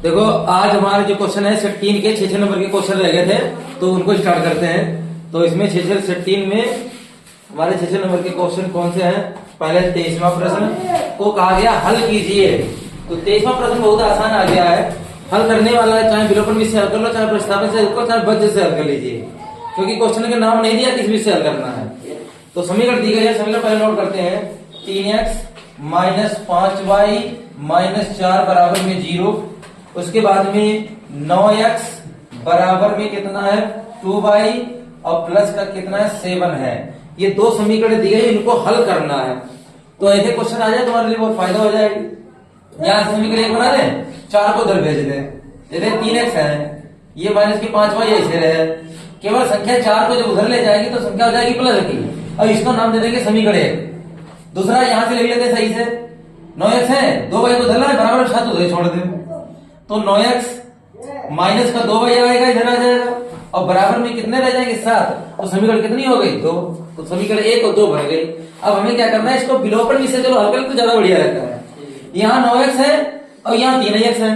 देखो आज हमारे जो क्वेश्चन है 16 के 6 नंबर के क्वेश्चन रह गए थे, तो उनको स्टार्ट करते हैं। तो इसमें 16 में हमारे 6 नंबर के क्वेश्चन कौन से हैं? पहले 23वां प्रश्न को कहा गया हल कीजिए। तो 23वां प्रश्न बहुत आसान आ गया है, हल करने वाला है, चाहे विलोपन विधि से हल कर लो, चाहे प्रतिस्थापन से हल करो, चाहे वज्र से हल कर लीजिए, क्योंकि क्वेश्चन के नाम नहीं दिया किस विधि से हल करना है। तो समीकरण दी गई है, समीकरण पहले नोट करते हैं। 3x माइनस 5y माइनस 4 बराबर में 0। उसके बाद में 9x बराबर में कितना है 2y और प्लस का कितना है 7 है। ये दो समीकरण दिए हैं, इनको हल करना है। तो ऐसे क्वेश्चन आ जाए तुम्हारे लिए बहुत फायदा हो जाएगी। यहां समीकरण एक बना दें, 4 को उधर भेज दें। जैसे 3x है, ये माइनस की 5y ऐसे रहे, केवल संख्या 4 को जब उधर ले जाएगी तो संख्या हो जाएगी प्लस की, और इसको नाम दे देंगे समीकरण 1। दूसरा यहां से ले लेते हैं सही से, 9x है, 2y को उधर है, बराबर 7 उधर छोड़ दें, तो 9x माइनस का 2y आएगा, इधर आ जाएगा, और बराबर में कितने रह जाएंगे 7। तो समीकरण कितनी हो गई 2। तो समीकरण 1 और 2 भर गई। अब हमें क्या करना है, इसको विलोपन विधि से चलो हल करें तो ज्यादा बढ़िया रहता है। यहाँ 9x है और यहाँ 3x है,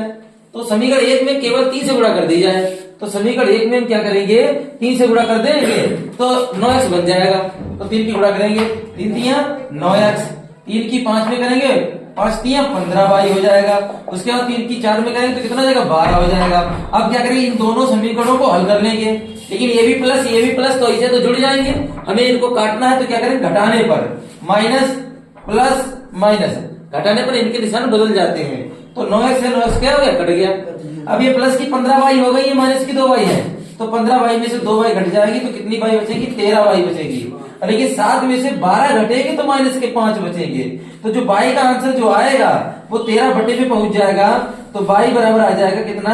तो समीकरण 1 में केवल 3 से गुणा कर दी जाए। तो समीकरण 1 में हम क्या करेंगे, 3 से गुणा कर देंगे तो 9x बन जाएगा। तो 3 की गुणा करेंगे, 3 तियां 9x, 3 की 5 में करेंगे 5 तियां 15y हो जाएगा। उसके बाद 3 की 4 में करेंगे तो कितना हो जाएगा 12 हो जाएगा। अब क्या करेंगे, इन दोनों समीकरणों को हल कर लेंगे, लेकिन ये भी प्लस तो इसे तो जुड़ जाएंगे, हमें इनको काटना है। तो क्या करें, घटाने पर माइनस प्लस माइनस, घटाने पर इनके निशान बदल जाते हैं। तो 9x से 9x क्या हो गया, कट गया। अब ये प्लस की 15y हो गई, ये माइनस की 2y है, तो 15y में से 2y घट जाएगी तो कितनी y बचेगी, 13y बचेगी। और देखिए 7 में से 12 घटेगी तो माइनस के 5 बचेंगे। तो जो y का आंसर जो आएगा वो 13 बटे में पहुंच जाएगा। तो y बराबर आ जाएगा कितना,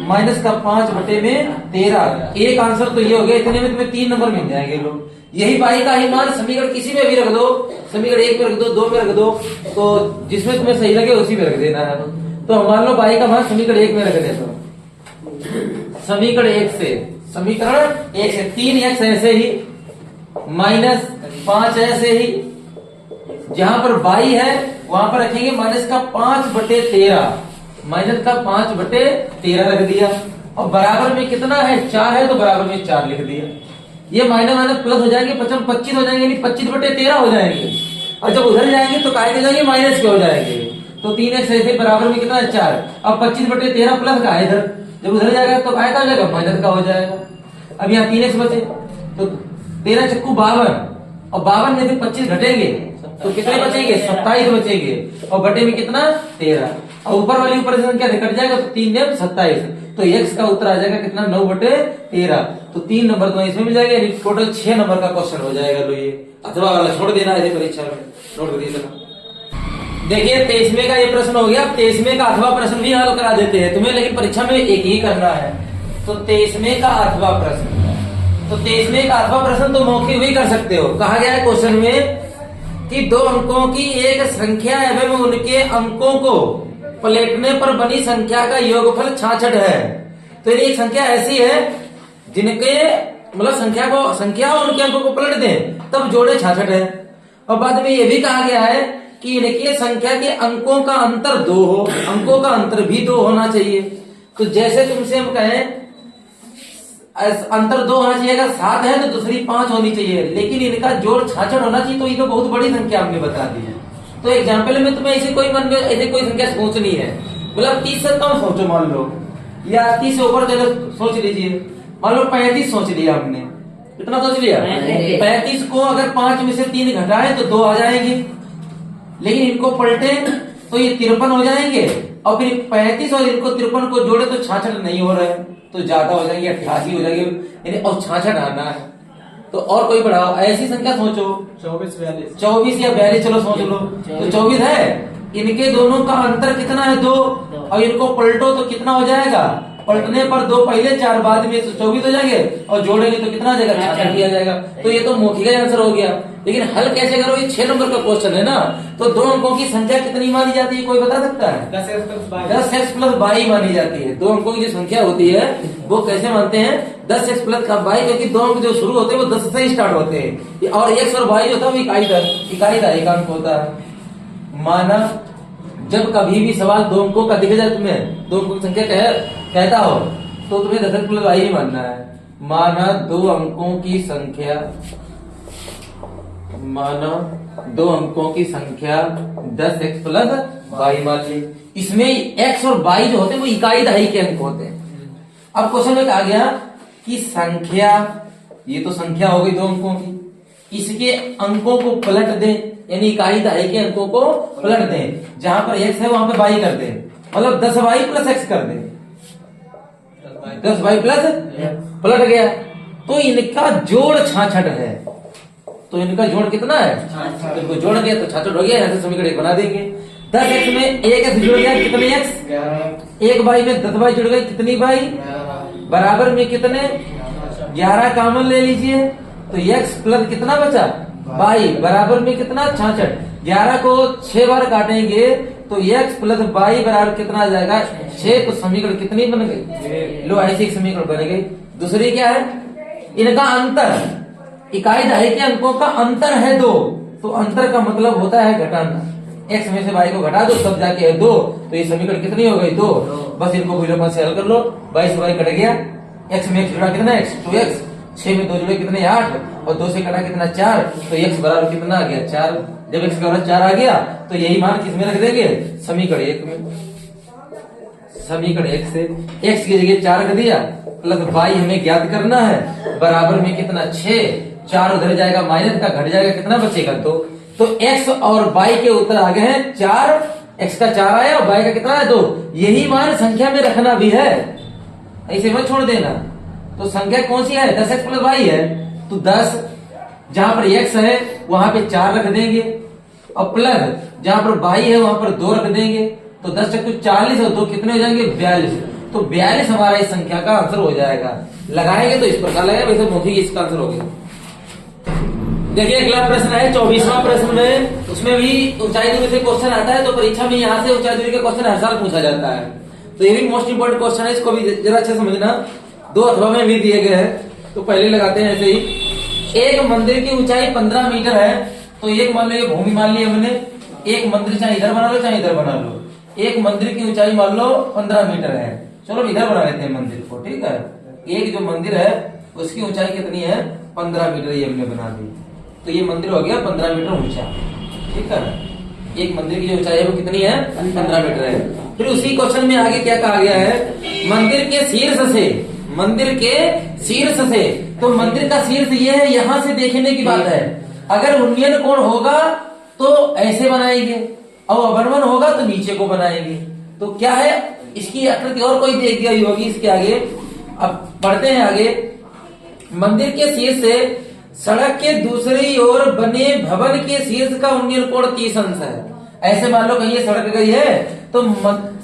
माइनस का 5 बटे में 13। एक आंसर तो ये हो गया, इतने में तुम्हें 3 नंबर मिल जाएंगे लोग। यही y का ही मान समीकरण किसी में भी रख दो, समीकरण 1 में रख दो, 2 में रख दो, तो जिसमें तुम्हें सही लगे उसी में रख देना है। तो मान लो y का मान समीकरण 1 में रख देते हो। समीकरण 1 से 3x ऐसे ही माइनस 5 ऐसे ही, जहां पर y है वहां पर रखेंगे माइनस का 5 बटे 13, माइनस का 5 बटे 13 रख दिया। और बराबर में कितना है 4 है, तो बराबर में 4 लिख दिया। ये माइनस माइनस प्लस हो जाएंगे, 25 हो जाएंगे, 25 बटे 13 हो जाएंगे। और जब उधर जाएंगे तो काय के जाएंगे, माइनस के हो जाएंगे। तो 3x ऐसे बराबर में कितना है 4। अब 25 बटे 13 प्लस का है इधर, जब उधर जाएगा तो काय का हो जाएगा, माइनस का हो जाएगा। अब यहाँ 3x बचे, तो 13 चक्कू 52, और 52 में से 25 घटेंगे तो कितने बचेंगे, 27 बचेंगे, और बटे में कितना 13, और ऊपर वाली ऊपर संख्या कट जाएगा तो 3 ने 27। तो x का उत्तर आ जाएगा कितना, 9 बटे 13। तो 3 नंबर तो इसमें मिल जाएगा, टोटल 6 नंबर का क्वेश्चन हो जाएगा। लो ये अथवा वाला छोड़ देना है परीक्षा में, नोट कर दीजिएगा। देखिए 23वें का ये प्रश्न हो गया। 23वें का अथवा प्रश्न भी हल करा देते हैं तुम्हें, लेकिन परीक्षा में एक ही करना है। तो 23वें का अथवा प्रश्न, तो 23वें का अथवा प्रश्न तो मौखिक भी कर सकते हो। कहा गया है क्वेश्चन में कि 2 अंकों की एक संख्या एवं उनके अंकों को पलटने पर बनी संख्या का योगफल 66 है। तो एक संख्या ऐसी है जिनके मतलब संख्या और उनके अंकों को पलट दें तब जोड़े 66 है। और बाद में ये भी कहा गया है कि इनके संख्या के अंकों का अंतर 2 हो, अंकों का अंतर भी 2 होना चाहिए। तो जैसे तुमसे हम कहें अंतर 2 होना चाहिए, 7 है तो दूसरी 5 होनी चाहिए, लेकिन इनका जोड़ 66 होना चाहिए, तो ये तो बहुत बड़ी संख्या हमने बता दी है। तो एग्जाम्पल में तुम्हें ऐसे कोई मन में ऐसे कोई संख्या सोचनी है, मतलब 30 से कम सोचो मान लो, या 30 से ऊपर चलो सोच लीजिए। मान लो 35 सोच लिया हमने, कितना सोच लिया 35 को अगर 5 में से 3 घटाए तो 2 आ जाएंगे, लेकिन इनको पलटे तो ये 53 हो जाएंगे, और फिर 35 और इनको 53 को जोड़े तो 66 नहीं हो रहे हैं, तो ज्यादा हो जाएंगे, 88 हो जाएंगे, और 66 आना है। तो और कोई बढ़ाओ, ऐसी संख्या सोचो 24 या 42 चलो सोच लो। तो 24 है, इनके दोनों का अंतर कितना है 2, और इनको पलटो तो कितना हो जाएगा, पलटने पर 2 पहले 4 बाद में तो 24 हो जाएंगे, और जोड़ेंगे तो कितना आ जाएगा 66 आ जाएगा। तो ये तो मौखिक आंसर हो गया। लेकिन हल कैसे करो, ये 6 नंबर का क्वेश्चन है ना। तो 2 अंकों की संख्या कितनी मानी जाती है, कोई बता सकता है? 10x प्लस y मानी जाती है। 2 अंकों की जो संख्या होती है वो कैसे मानते हैं, 10x प्लस y, क्योंकि 2 अंक जो शुरू होते हैं वो 10 से ही स्टार्ट होते हैं, और x और y जो था वो इकाई का एक अंक होता है। माना जब कभी भी सवाल 2 अंकों का दिख जाए तुम्हें, 2 अंकों की संख्या कहता हो, तो तुम्हें 10x प्लस वाई ही मानना है। माना 2 अंकों की संख्या, माना 2 अंकों की संख्या 10x प्लस वाई मान ली। इसमें x और y जो होते हैं वो इकाई दहाई के अंक होते हैं। अब क्वेश्चन में कहा गया कि संख्या, ये तो संख्या हो गई 2 अंकों की, इसके अंकों को पलट दें, यानी इकाई दहाई के अंकों को पलट दें। जहां पर x है वहां पे y कर दें, मतलब 10y प्लस x कर दें, 10y प्लस पलट गया। तो इनका जोड़ 66 है। तो इनका जोड़ कितना है? इनको जोड़ दिया तो 66 हो गया। ऐसे समीकरण एक बना देंगे। 10x में 1x जुड़ गया, कितने x? 1y में 10y जुड़ गए, कितनी y? बराबर में कितने? 11 कॉमन ले लीजिए, तो x प्लस कितना बचा? y बराबर में कितना? 66। 11 को 6 बार काटेंगे तो x प्लस y बराबर कितना आ जाएगा? 6। तो समीकरण कितनी बन गई? लो, ऐसी एक समीकरण बन गई। दूसरी क्या है? इनका अंतर, इकाई दहाई के अंकों का अंतर है 2। तो अंतर का मतलब होता है घटाना। x में से y को घटा दो तब जाके है 2। तो ये समीकरण कितनी हो गई? 2। बस इनको बुझो से हल कर लो। 22 से y कट गया, x में x जुड़ा कितना? x 2x, 6 में 2 जुड़े कितने? 8, और 2 से कटा कितना? 4। तो x बराबर कितना आ गया? 4। जब x बराबर 4 आ गया तो यही मान किस में रख देंगे? समीकरण 1 में। समीकरण 1 से x की जगह 4 रख दिया, प्लस y हमें ज्ञात करना है, बराबर में कितना? 6। 4 उधर जाएगा, माइनस का घट जाएगा, कितना बचेगा? 2। तो x और y के उत्तर आ गए हैं 4। x का 4 आया और y का कितना है? 2। यही मान संख्या में रखना भी है, ऐसे मत छोड़ देना। तो संख्या कौन सी है? 10x प्लस y है। तो 10 जहां पर x है वहां पे 4 रख देंगे, और प्लस जहां पर y है वहां पर 2 रख देंगे। तो 10 चक्कू 40 और 2 कितने हो जाएंगे? 42। तो 42 हमारा इस संख्या का आंसर हो जाएगा। लगाएंगे तो इस प्रकार लगेगा, वैसे मौखिक इसका आंसर हो गया। देखिए अगला प्रश्न है 24वां प्रश्न में, उसमें भी ऊंचाई दूरी से क्वेश्चन आता है। तो परीक्षा में यहाँ से ऊंचाई दूरी का क्वेश्चन हर साल पूछा जाता है। तो ये भी मोस्ट इंपोर्टेंट क्वेश्चन है, इसको भी जरा अच्छा समझना। 2 अथवा में भी दिए गए हैं, तो पहले लगाते हैं ऐसे ही। एक मंदिर की ऊंचाई 15 मीटर है। तो एक मान लो ये भूमि मान ली हमने, एक मंदिर चाहे इधर बना लो चाहे इधर बना लो। एक मंदिर की ऊंचाई मान लो 15 मीटर है। चलो इधर बना लेते हैं मंदिर को, ठीक है। एक जो मंदिर है उसकी ऊंचाई कितनी है? 15 मीटर, ये हमने बना दी। तो ये मंदिर हो गया 15 मीटर ऊंचा, ठीक है। एक मंदिर की जो ऊंचाई है वो कितनी है? 15 मीटर है। फिर उसी क्वेश्चन में आगे क्या कहा गया है? मंदिर के शीर्ष से, मंदिर के शीर्ष से, तो मंदिर का शीर्ष ये है, यहां से देखने की बात है। अगर उन्नयन कोण होगा तो ऐसे बनाएंगे, और अवनमन होगा तो नीचे को बनाएंगे। तो क्या है इसकी आकृति? और कोई देख गई होगी इसके आगे। अब पढ़ते हैं आगे। मंदिर के शीर्ष से सड़क के दूसरी ओर बने भवन के शीर्ष का उन्नयन कोण 30 अंश है। ऐसे मान लो कहीं सड़क गई है तो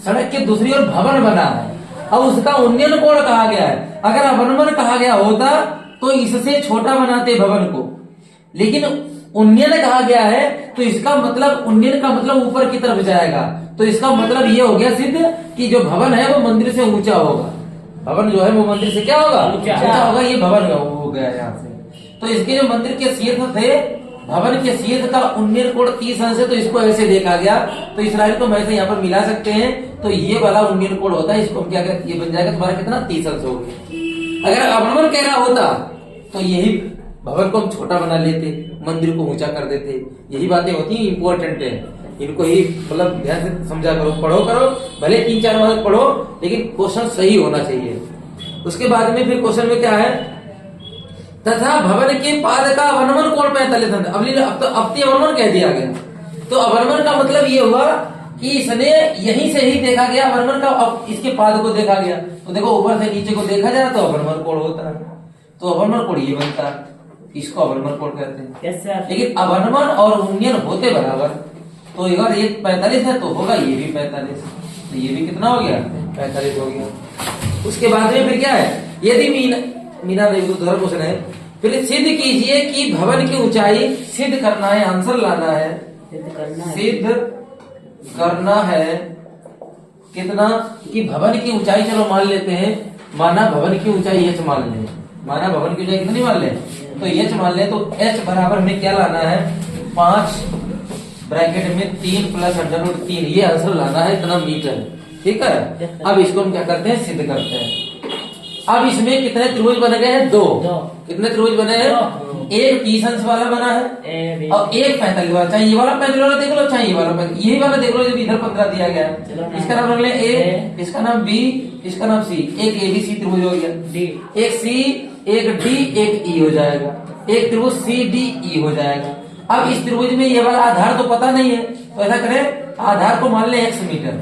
सड़क के दूसरी ओर भवन बना है, अब उसका उन्नयन कोण कहा गया है। अगर अवनमन कहा गया होता तो इससे छोटा बनाते भवन को, लेकिन उन्नयन कहा गया है तो इसका मतलब, उन्नयन का मतलब ऊपर की तरफ जाएगा। तो इसका मतलब ये हो गया सिद्ध कि जो भवन है वो मंदिर से ऊंचा होगा। भवन जो है वो मंदिर से क्या होगा? ऊंचा होगा। ये भवन हो गया यहाँ से। तो इसके जो मंदिर के शीर्ष थे, भवन के शीर्ष का उन्नयन कोण 30 अंश है। तो इसको ऐसे देखा गया, तो इस लाइन को हम ऐसे यहाँ पर मिला सकते हैं। तो ये वाला उन्नयन कोण होता है, इसको हम क्या कहते, ये बन जाएगा तुम्हारा कितना? 30 अंश हो गया। अगर अवनमन कह रहा होता तो यही भवन को हम छोटा बना लेते, मंदिर को ऊंचा कर देते। यही बातें होती है, इंपॉर्टेंट है, इनको ही मतलब ध्यान से समझा करो, पढ़ो करो, भले 3-4 बार पढ़ो, लेकिन क्वेश्चन सही होना चाहिए। उसके बाद में फिर क्वेश्चन में क्या है? तथा भवन के पाद का अवनमन कोण 45 अंश। अब तो अवनमन कह दिया गया, तो अवनमन का मतलब ये हुआ कि इसने यहीं से ही देखा गया अवनमन का। अब इसके पाद को देखा गया तो देखो ऊपर से नीचे को देखा जाए तो अवनमन कोण होता है। तो अवनमन कोण ये बनता है, इसको अवनमन कोण कहते हैं। लेकिन अवनमन और उन्नयन होते बराबर, तो अगर ये 45 है तो होगा ये भी 45। तो ये भी कितना हो गया? 45 हो गया। उसके बाद में फिर क्या है? यदि मीना देवी को दूसरा क्वेश्चन है, फिर सिद्ध कीजिए कि भवन की ऊंचाई, सिद्ध करना है, आंसर लाना है, सिद्ध करना है कितना? कि भवन की ऊंचाई, चलो मान लेते हैं, माना भवन की ऊंचाई h मान लें, माना भवन की ऊंचाई कितनी मान लें? तो h मान लें। तो h बराबर में क्या लाना है? 5 ब्रैकेट में 3 प्लस √3, ये आंसर लाना है इतना मीटर। ठीक है, अब इसको हम क्या करते हैं, सिद्ध करते हैं। अब इसमें कितने त्रिभुज बन गए हैं, 2। कितने त्रिभुज बने हैं, एक 30 अंश वाला बना है और एक 45 वाला। चाहे ये वाला 45 वाला देख लो, चाहे ये वाला 45, यही वाला देख लो जो इधर 15 दिया गया है। इसका नाम रख ले ए, इसका नाम बी, इसका नाम सी। एक एबीसी त्रिभुज हो गया, एक सी, एक डी, एक ई हो जाएगा, एक त्रिभुज सी डी ई हो जाएगा। अब इस त्रिभुज में ये वाला आधार तो पता नहीं है, तो ऐसा करें, आधार को मान ले x मीटर,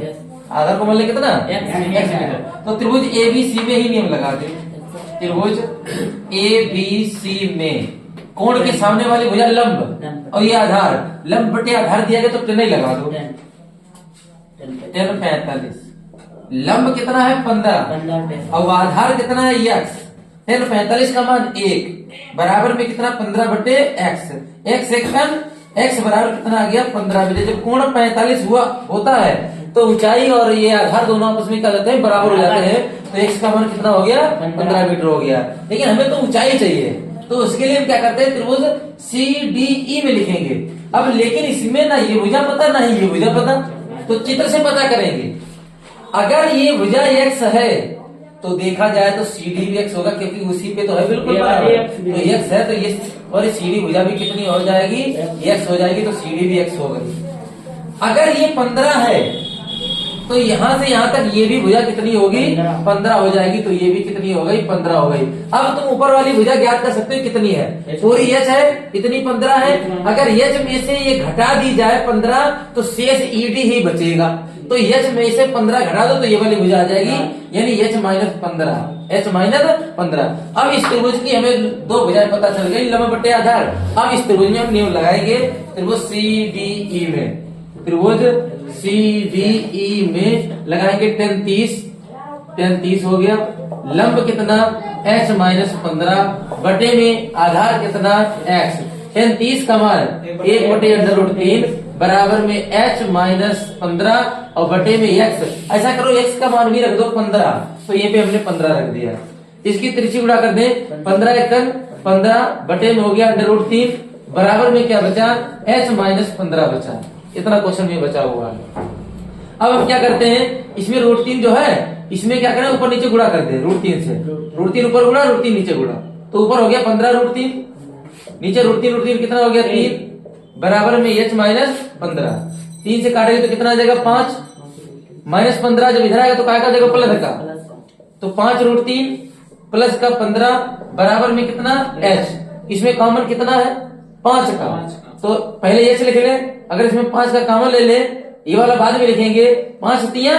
आधार को मान ले कितना, x मीटर। तो त्रिभुज एबीसी में ही नियम लगा दे। त्रिभुज एबीसी में कोण के सामने वाली भुजा लंब और ये आधार, लंब बटे आधार दिया गया तो टेन ही लगा दो। 10 45, लंब कितना है 15 और आधार कितना है x। 10 45 का मान 1 बराबर में कितना 15 बटे x। x सेकंड, x बराबर कितना आ गया 15 मीटर। जब कोण 45 होता है तो ऊंचाई और ये आधार दोनों आपस में क्या करते हैं, बराबर हो जाते हैं। तो x का मान कितना हो गया, 15 मीटर हो गया। लेकिन हमें तो ऊंचाई चाहिए, तो उसके लिए हम क्या करते हैं, त्रिभुज सी डी ई में लिखेंगे। अब लेकिन इसमें ना ये भुजा पता ना ही ये भुजा पता, तो चित्र से पता करेंगे। अगर ये भुजा x है तो देखा जाए तो सी डी भी x होगा, क्योंकि उसी पे तो है बिल्कुल बराबर। तो x है तो ये, और सी डी भुजा भी कितनी हो जाएगी, x हो जाएगी, तो सी डी भी x हो गई। अगर ये 15 है तो यहां से यहां तक ये भी भुजा कितनी होगी, 15 हो जाएगी, तो ये भी कितनी हो गई, 15 हो गई। अब तुम ऊपर वाली भुजा ज्ञात कर सकते हो कितनी है, पूरी h है, इतनी 15 है। अगर h में से ये घटा दी जाए 15 तो शेष ed ही बचेगा। तो h में से 15 घटा दो तो ये वाली भुजा आ जाएगी, यानी h माइनस 15। अब इस त्रिभुज की हमें 2 भुजाएं पता चल गई, लंब बटे आधार। अब इस त्रिभुज में हम नियम लगाएंगे, त्रिभुज सी डी ई में, त्रिभुज सी डी ई में लगाएंगे 10 30 हो गया। लंब कितना h माइनस 15 बटे में आधार कितना x। 10 30 का मान 1 बटे √3 बराबर में h माइनस 15 और बटे में x। ऐसा करो x का मान भी रख दो 15, तो ये पे हमने 15 रख दिया। इसकी त्रिज्या गुणा कर दे, 15 एकन 15 बटे में हो गया √3 बराबर में क्या बचा, h माइनस 15 बचा। इतना क्वेश्चन में बचा हुआ है। अब हम क्या करते हैं, इसमें √3 जो है इसमें क्या करें, ऊपर नीचे गुणा कर दे √3 से। √3 ऊपर गुणा, √3 नीचे गुणा, तो ऊपर हो गया 15 √3, नीचे √3 कितना हो गया 3 बराबर में h माइनस 15। 3 से काटेंगे तो कितना आ जाएगा 5 माइनस 15। जब इधर आएगा तो क्या जगह प्लस का, तो 5 √3 प्लस का 15 बराबर में कितना h। इसमें कॉमन कितना है 5 का, तो पहले h लिख ले। अगर इसमें 5 का कॉमन ले ले, ये वाला बाद में लिखेंगे, 5 तिया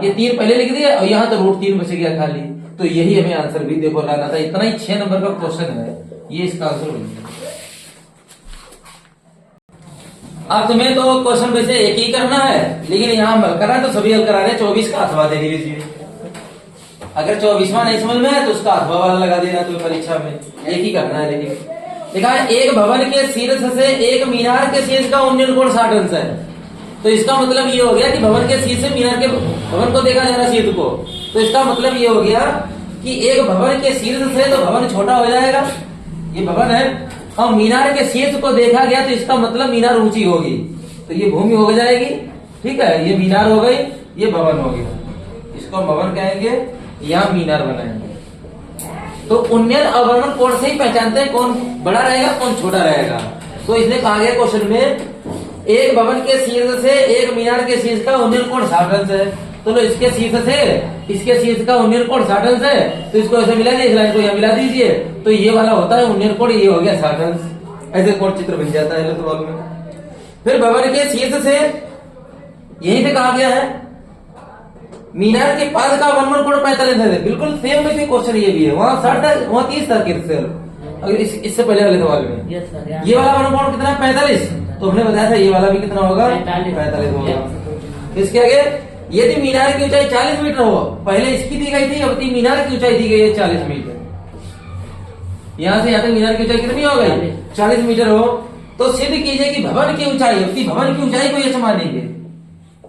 ये 3 पहले लिख दिया और यहाँ तो √3 बच गया खाली। तो यही हमें आंसर भी देखो लाना था। इतना ही 6 नंबर का क्वेश्चन है, ये इसका आंसर बनेगा। अब तुम्हें तो क्वेश्चन वैसे एक ही करना है, लेकिन यहाँ हल करना है तो सभी हल करा रहे। 24 का अथवा दे दीजिए। अगर 24वां नहीं समझ में है तो उसका अथवा वाला लगा देना तुम्हें परीक्षा में, एक ही करना है। लेकिन देखा है, एक भवन के शीर्ष से एक मीनार के शीर्ष का उन्नयन कोण 60 अंश है। तो इसका मतलब ये हो गया कि भवन के शीर्ष से मीनार के भवन को देखा जाना शीर्ष को। तो इसका मतलब ये हो गया कि एक भवन के शीर्ष से तो भवन छोटा हो जाएगा, ये भवन है, और मीनार के शीर्ष को देखा गया तो इसका मतलब मीनार ऊंची होगी, तो ये भूमि हो जाएगी। ठीक है, ये मीनार हो गई, ये भवन हो गया, इसको हम भवन कहेंगे, यहाँ मीनार बनाएंगे। तो उन्नयन अवनमन कोण से ही पहचानते हैं कौन बड़ा रहेगा कौन छोटा रहेगा। तो इसने कहा गया क्वेश्चन में, एक भवन के शीर्ष से एक मीनार के शीर्ष का उन्नयन कोण 60 अंश है। तो लो इसके शीर्ष से इसके शीर्ष का उन्नयन कोण 60 अंश है, तो इसको ऐसे मिला दीजिए, इस लाइन को यहाँ मिला दीजिए, तो ये वाला होता है उन्नयन कोण, ये हो गया 60 अंश। ऐसे कोण चित्र बन जाता है इलेक्ट्रॉन में। फिर भवन के शीर्ष से यही पे कहा गया है मीनार के पाद का अवनमन कोण 45 है। बिल्कुल सेम वैसे क्वेश्चन ये भी है, वहाँ 60 था, वहाँ 30 था। अगर इससे पहले वाले सवाल में ये वाला अवनमन कोण कितना 45, तो हमने बताया था ये वाला भी कितना होगा 45 होगा। इसके आगे यदि मीनार की ऊंचाई 40 मीटर हो, पहले इसकी दी गई थी, अब मीनार की ऊंचाई दी गई है 40 मीटर। यहाँ से यहाँ तक मीनार की ऊंचाई कितनी हो गई 40 मीटर हो, तो सिद्ध कीजिए कि भवन की ऊंचाई, भवन की ऊंचाई को ये मानेंगे।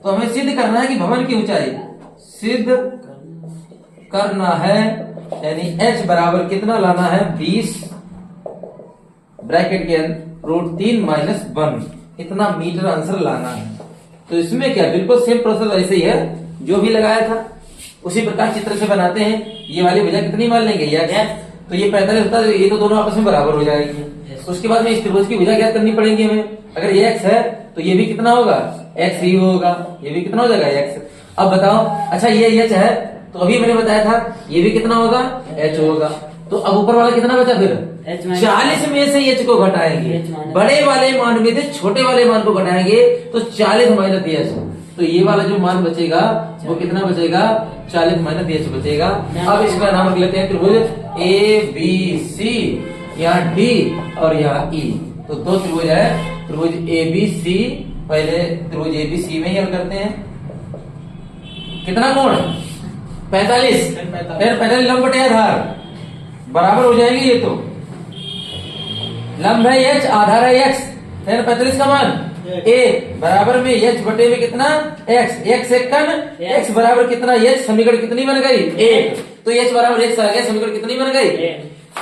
तो हमें सिद्ध करना है कि भवन की ऊंचाई सिद्ध करना है, यानी h बराबर कितना लाना है 20 ब्रैकेट के अंदर √3 - 1, इतना मीटर आंसर लाना है। तो इसमें क्या बिल्कुल सेम प्रोसेस ऐसे ही है जो भी लगाया था उसी प्रकार चित्र से बनाते हैं। ये वाली भुजा कितनी मान लेंगे x, तो ये 45 होता है, ये तो दोनों आपस में बराबर हो जाएगी। उसके बाद में इस त्रिभुज की भुजा ज्ञात करनी पड़ेगी हमें। अगर ये x है तो ये भी कितना होगा, x ही होगा, ये भी कितना हो जाएगा x। अब बताओ, अच्छा ये h है तो अभी मैंने बताया था ये भी कितना होगा, h होगा। तो अब ऊपर वाला कितना बचा फिर, 40 में से h को घटाएंगे, बड़े वाले मान में से छोटे वाले मान को घटाएंगे तो 40 माइनस h, तो ये वाला जो मान बचेगा वो कितना बचेगा, 40 माइनस h बचेगा। अब इसका नाम रख लेते हैं त्रिभुज ए बी सी, यहाँ डी और यहाँ ई। तो दो त्रिभुज है, त्रिभुज ए बी सी। पहले त्रिभुज ए बी सी में ही हल करते हैं। कितना कोण, 45, फिर 45 लंब बटे आधार बराबर हो जाएगी। ये तो लंब है h, आधार है x, फिर 45 का मान a बराबर में h बटे में कितना x, x सेकंड, x बराबर कितना h, समीकरण कितनी बन गई 1, तो h बराबर x आ गया, समीकरण कितनी बन गई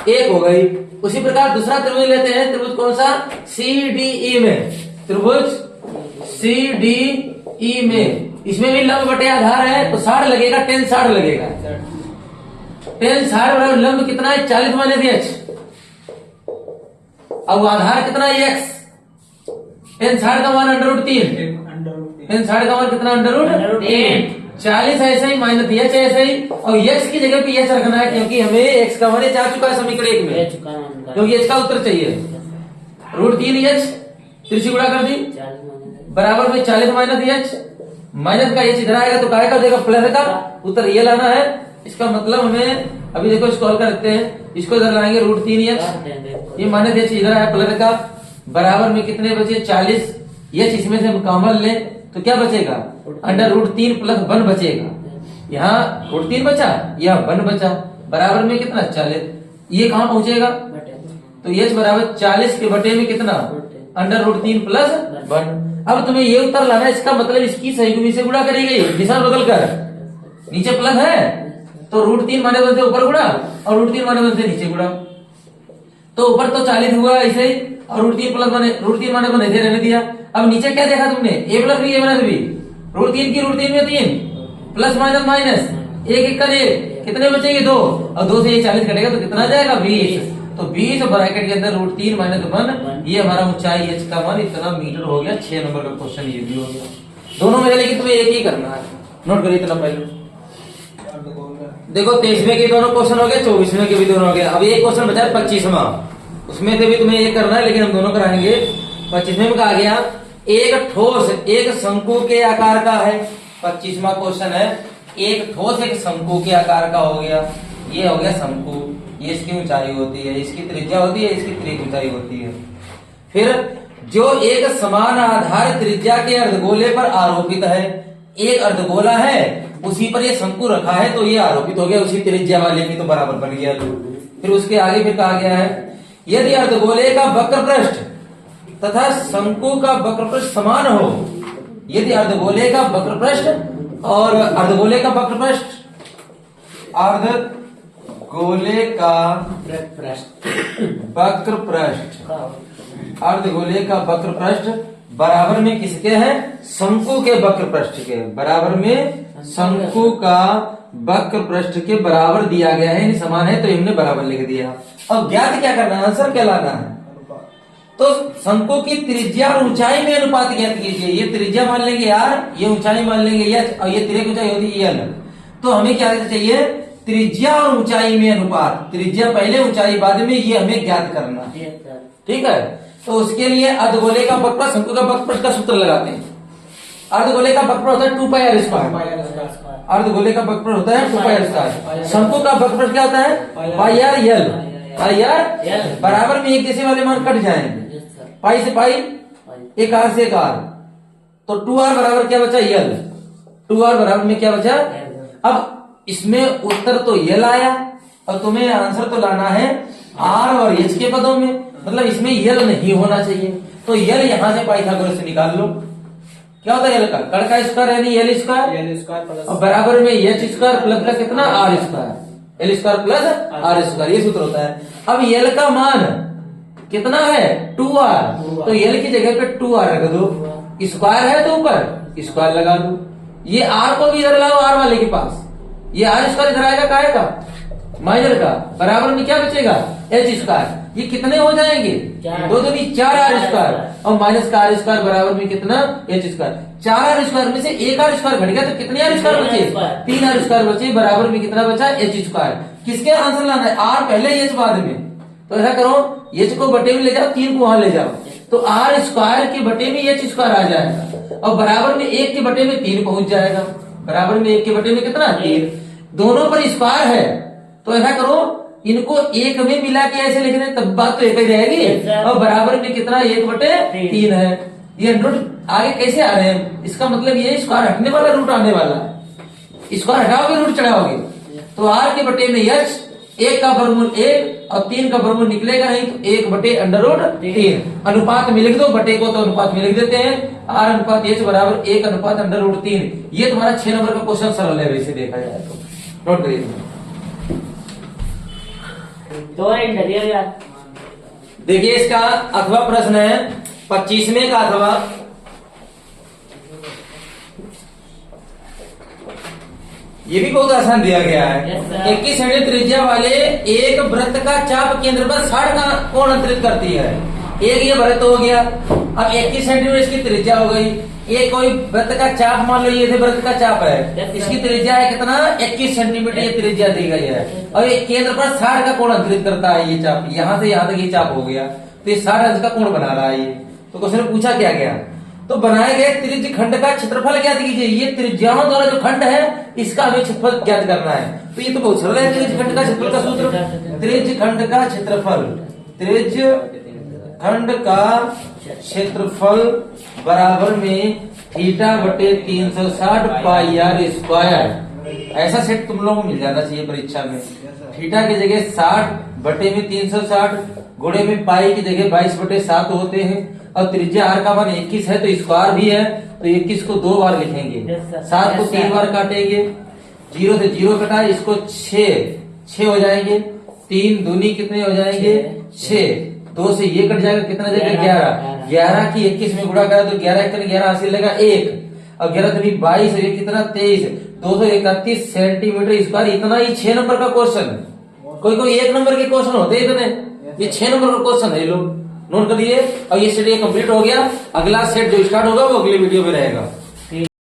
1 हो गई। उसी प्रकार दूसरा त्रिभुज लेते हैं, त्रिभुज कौन सा, CDE में, त्रिभुज CDE में, इसमें भी लंब बटे आधार है तो 60 लगेगा, 10 60 लगेगा, 10 60 बराबर लंब कितना है 40 माइनस h, अब आधार कितना है x, 10 60 का मान √3, 10 60 का मान कितना √3, 40 ऐसे ही माइनस h ऐसे ही, और x की जगह पे h रखना है क्योंकि हमें x का मान आ चुका है समीकरण 1 में, क्योंकि h का उत्तर चाहिए। √3h त्रिशी गुणा कर दी बराबर में 40 माइनस h, माइनस का h इधर आएगा तो काय का देगा प्लस का, उत्तर ये लाना है। इसका मतलब हमें अभी देखो इसको हल करते हैं, इसको इधर लाएंगे √3h, ये माइनस h इधर आया प्लस का, बराबर में कितने बचे 40, h इसमें से हम कॉमन ले तो क्या बचेगा, √3 प्लस 1 बचेगा, यहाँ √3 बचा, यहाँ 1 बचा, बराबर में कितना 40, ये कहाँ पहुंचेगा, तो h बराबर 40 के बटे में कितना √3 प्लस 1। अब तुम्हें ये उत्तर लाना है, इसका मतलब इसकी सही से गुणा करी गई, निशान बदल कर, नीचे प्लस है तो √3 माइनस 1 से ऊपर गुणा और √3 माइनस 1 से नीचे गुणा, तो ऊपर तो 40 हुआ ऐसे ही, और √3 प्लस 1, √3 माइनस 1 ऐसे रहने दिया। अब नीचे क्या देखा तुमने, a plus B, a minus B, √3 की √3 में 3, प्लस माइनस माइनस, 1 का 1, कितने बचेंगे 2, और 2 से ये 40 कटेगा तो कितना जाएगा 20, तो 20 ब्रैकेट के अंदर √3 माइनस 1, ये हमारा ऊंचाई h का मान इतना मीटर हो गया। 6 नंबर का क्वेश्चन ये भी हो गया, दोनों में, लेकिन तुम्हें एक ही करना है, नोट करिए इतना पहले। देखो 23वें के दोनों क्वेश्चन हो गए, 24वें के भी दोनों हो गए। अब एक क्वेश्चन बचा है 25वां, उसमें से भी तुम्हें ये करना है, लेकिन हम दोनों कराएंगे। 25वें में कहा गया एक ठोस एक शंकु के आकार का है। 25वां क्वेश्चन है, एक ठोस एक शंकु के आकार का हो गया, ये हो गया शंकु, ये इसकी ऊंचाई होती है, इसकी त्रिज्या होती है, इसकी त्रिज्या ऊंचाई होती है। फिर जो एक समान आधार त्रिज्या के अर्धगोले पर आरोपित है, एक अर्धगोला है उसी पर ये शंकु रखा है तो ये आरोपित हो गया उसी त्रिज्या वाले की, तो बराबर बन गया। फिर उसके आगे फिर कहा गया है यदि अर्धगोले का वक्र पृष्ठ तथा शंकु का वक्र पृष्ठ समान हो, यदि अर्धगोले का वक्र पृष्ठ और अर्धगोले का वक्र पृष्ठ, अर्धगोले का वक्र पृष्ठ, अर्धगोले का वक्र पृष्ठ बराबर में किसके हैं, शंकु के वक्र पृष्ठ के, बराबर में शंकु का वक्र पृष्ठ के बराबर दिया गया है, यानी समान है तो हमने बराबर लिख दिया। अब ज्ञात क्या करना है, आंसर क्या लाना है, तो शंकु की त्रिज्या और ऊंचाई में अनुपात ज्ञात कीजिए। ये त्रिज्या मान लेंगे r, ये ऊंचाई मान लेंगे h, और ये तिर्यक ऊंचाई होती है l। तो हमें क्या चाहिए, त्रिज्या और ऊंचाई में अनुपात, त्रिज्या पहले ऊंचाई बाद में, ये हमें ज्ञात करना है, ठीक है। तो उसके लिए अर्धगोले का वक्र शंकु का वक्र का सूत्र लगाते हैं। अर्धगोले का वक्र होता है 2πr², अर्धगोले का वक्र होता है 2πr², शंकु का वक्र क्या होता है πr बराबर में एक जैसे वाले मान कट जाएंगे, पाई से पाई, एक आर से एक आर, तो 2r बराबर क्या बचा यल, 2r बराबर में क्या बचा। अब इसमें उत्तर तो यल आया और तुम्हें आंसर तो लाना है r और h के पदों में, मतलब इसमें यल नहीं होना चाहिए, तो यल यहां से पाइथागोरस से निकाल लो। क्या होता है यल का, कड़ का स्क्वायर यानी यल स्क्वायर, और बराबर में h स्क्वायर प्लस का कितना r square, l square plus r square, ये सूत्र होता है। अब यल का मान कितना है 2r, तो एल की जगह पे 2r रख दो, स्क्वायर है तो ऊपर स्क्वायर लगा दो, ये r को भी इधर लाओ r वाले के पास, ये r स्क्वायर इधर आएगा काहे का, माइनर का, बराबर में क्या बचेगा h स्क्वायर, ये कितने हो जाएंगे, दो दूनी 4r स्क्वायर, और माइनस का r स्क्वायर बराबर में कितना h स्क्वायर, 4r स्क्वायर में से एक r स्क्वायर घट गया तो कितने r स्क्वायर बचे, 3r स्क्वायर बचे, बराबर में कितना बचा h स्क्वायर। किसके आंसर लाना है, r पहले h बाद में, तो ऐसा करो h को बटे में ले जाओ, 3 को वहां ले जाओ, तो r स्क्वायर के बटे में h स्क्वायर आ जाएगा, और बराबर में 1 के बटे में 3 पहुंच जाएगा, बराबर में 1 के बटे में कितना 3, दोनों पर स्क्वायर है, तो ऐसा करो इनको एक में मिला के ऐसे लिखने, तब बात तो एक ही रहेगी, और बराबर में कितना 1/3 है। ये रूट आगे कैसे आ रहे हैं, इसका मतलब ये स्क्वायर हटने वाला रूट आने वाला है, स्क्वायर हटाओगे रूट चढ़ाओगे, तो r के बटे में h, 1 का वर्गमूल 1 और 3 का वर्गमूल निकलेगा नहीं, तो 1/√3, अनुपात में लिख दो, बटे को तो अनुपात में लिख देते हैं, r अनुपात h बराबर 1/√3। ये तुम्हारा 6 नंबर का क्वेश्चन सरल है वैसे देखा जाए तो, नोट करिए। देखिए इसका अथवा प्रश्न है 25वें का अथवा, ये भी बहुत आसान दिया गया है। 21 सेंटीमीटर त्रिज्या वाले एक वृत्त का चाप केंद्र पर 60 का कोण अंतरित करती है। एक ये वृत्त हो गया, अब 21 सेंटीमीटर इसकी त्रिज्या हो गई, ये कोई वृत्त का चाप मान लो, ये वृत्त का चाप है, इसकी त्रिज्या है कितना 21 सेंटीमीटर ये त्रिज्या दी गई है, और ये केंद्र पर 60 का कोण अंतरित करता है ये चाप, यहाँ से यहाँ तक ये चाप हो गया, तो ये 60 अंश का कोण बना रहा है ये। तो क्वेश्चन में पूछा क्या गया, तो बनाए गए त्रिज्य खंड का क्षेत्रफल ज्ञात कीजिए, ये त्रिज्याओं द्वारा जो खंड है इसका हमें क्षेत्रफल ज्ञात करना है, तो ये तो बहुत सरल है। त्रिज्य खंड का क्षेत्रफल का सूत्र, त्रिज्य खंड का क्षेत्रफल, त्रिज्य खंड का क्षेत्रफल बराबर में θ/360 पाई r स्क्वायर, ऐसा सेट तुम लोगों को मिल जाना चाहिए परीक्षा में, थीटा की जगह 60/360 गुणे में पाई की जगह 22/7 होते हैं, और त्रिज्या r का मान 21 है तो स्क्वायर भी है, तो 21 को 2 बार लिखेंगे, 7 को 3 बार काटेंगे, 0 से 0 कटा, इसको 6 हो जाएंगे, 3 दूनी कितने हो जाएंगे 6, 2 से ये कट जाएगा, कितना जाएगा 11 की 21 में गुणा करा तो 11 हासिल लेगा 1, और 11 दूनी 22 और ये कितना 23, 231 सेंटीमीटर स्क्वायर। इतना ही 6 नंबर का क्वेश्चन, कोई 1 नंबर के क्वेश्चन होते हैं इतने, ये 6 नंबर का क्वेश्चन है, लोग नोट करिए। और ये सेट ये कंप्लीट हो गया, अगला सेट जो स्टार्ट होगा वो अगले वीडियो में रहेगा।